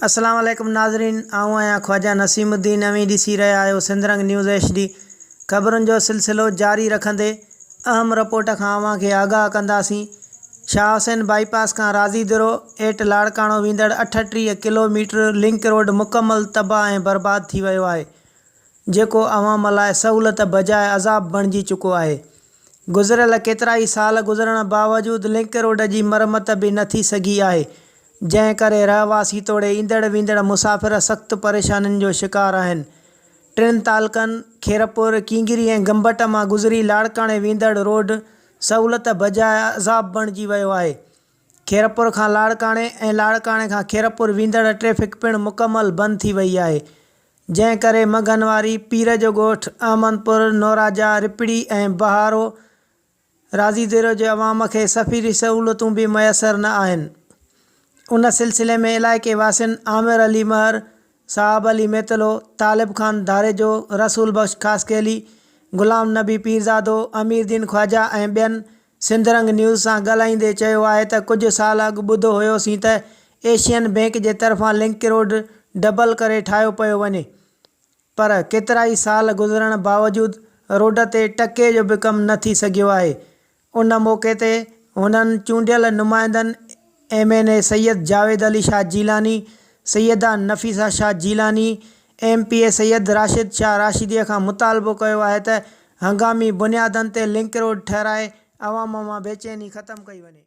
अस्सलाम वालेकुम नाज़रीन, आऊँ आहियां ख्वाजा नसीमुद्दीन। अवी ॾिसी रहिया आहियो सिंधरंग न्यूज़ HD। ख़बरुनि जो सिलसिलो जारी रखंदे अहम रिपोर्ट खां अव्हांखे आगाह कंदासीं। शाह हुसैन बाईपास खां राज़ीदरो एट लाड़काणो वेंदड़ 38 किलोमीटर लिंक रोड मुकमल तबाह ऐं बर्बाद थी वियो आहे, जेको अवाम लाइ सहूलियत बजाए अज़ाब बणिजी चुको आहे। गुज़िरियल केतिरा ई साल गुज़रण बावजूदु लिंक रोड जी मरम्मत बि न थी सघी आहे, जंहिं करे रहवासी तोड़े ईंदड़ वेंदड़ मुसाफ़िर सख़्तु परेशानियुनि जो शिकार आहिनि। टिनि तालुक़नि खेरपुर, कींगरी ऐं गंबट मां गुज़री लाड़काणे वेंदड़ रोड सहूलियत बजाए अज़ाब बणिजी वियो आहे। खेरपुर खां लाड़काणे ऐं लाड़काणे खां खेरपुर वेंदड़ ट्रैफ़िक पिणु मुकमल बंदि थी वई आहे, जंहिं करे मघनवारी, पीर जो ॻोठु, अहमदपुर, नौराजा, रिपड़ी ऐं बहारो राज़ीदरो जे अवाम खे सफ़री सहूलियतूं बि मुयसरु न आहिनि। उन सिलसिले में इलाइक़े वासियुनि आमिर अली महर, साहब अली मेतलो, तालिब खान धारेजो, रसूल बख्श ख़ासकेली, ग़ुलाम नबी पीरज़ादो, अमीरदीन ख्वाजा ऐं ॿियनि सिंधरंग न्यूज़ सां ॻाल्हाईंदे चयो आहे त कुझु साल अॻु ॿुधो हुयोसीं त एशियन बैंक जे तरफ़ां लिंक रोड डबल करे ठाहियो पियो वञे, पर केतिरा ई साल गुज़रण बावजूदु रोड ते टके जो बि कमु न थी सघियो आहे। उन मौक़े ते हुननि चूंडियल नुमाइंदनि MNA सैयद जावेद अली शाह जीलानी, सैयदा नफ़ीसा शाह जीलानी, MPA सैयद राशिद शाह राशिदीअ खां मुतालबो कयो आहे त हंगामी बुनियादनि ते लिंक रोड ठहिराए अवाम मां बेचैनी ख़तमु कई वञे।